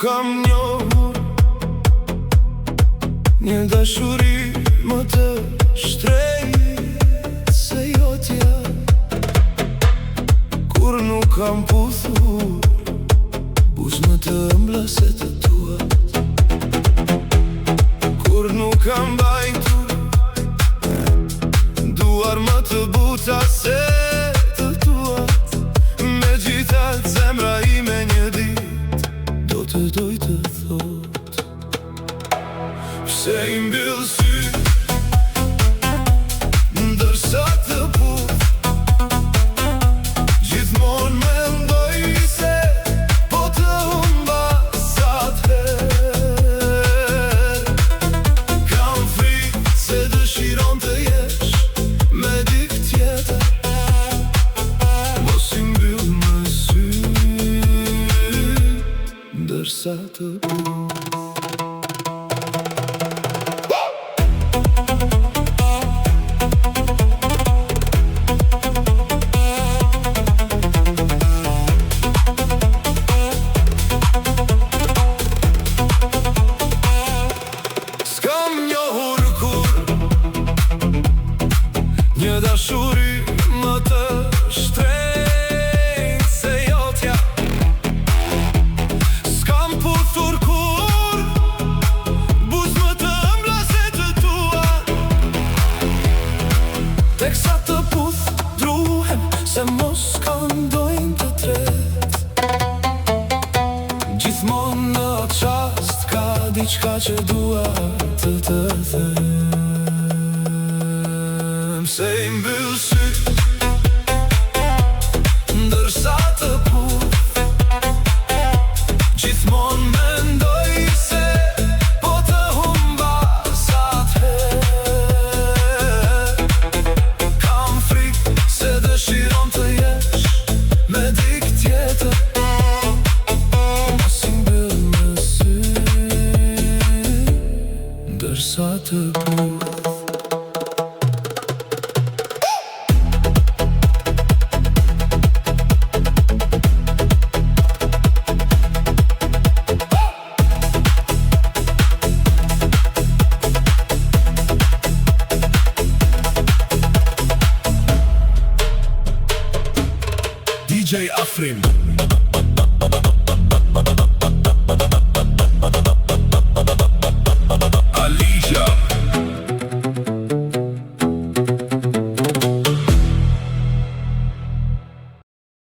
kam njohur një dashuri më të shtrejtë se jotja. Kur nuk kam puthur buz më të ëmbla se të tuat. Kur nuk kam bajtur duar më të buta se të tuat. Megjithatë zemra ime një ditë do të doj të thot: pse i mbyll syt ndërsa të puth. Gjithmonë mendoj se po të humba sa t'herë. Kam frikë se dëshiron të jesh me dikë tjetër. Mos i mbyll më syt ndërsa të puth. Një dashuri më të shtrejtë se jotja. S'kam puthur kur buz më të ëmbla se të tua. Teksa të puth druhem se mos këndojnë të tret. Gjithmonë në qast ka diçka që dua të të them. Se i mbyll syt ndërsa të puth. Gjithmonë mendoj se po të humba sa t'herë. Kam frikë se dëshiron të jesh me dikë tjetër. Mos i mbyll më syt ndërsa të puth. DJ Afrim.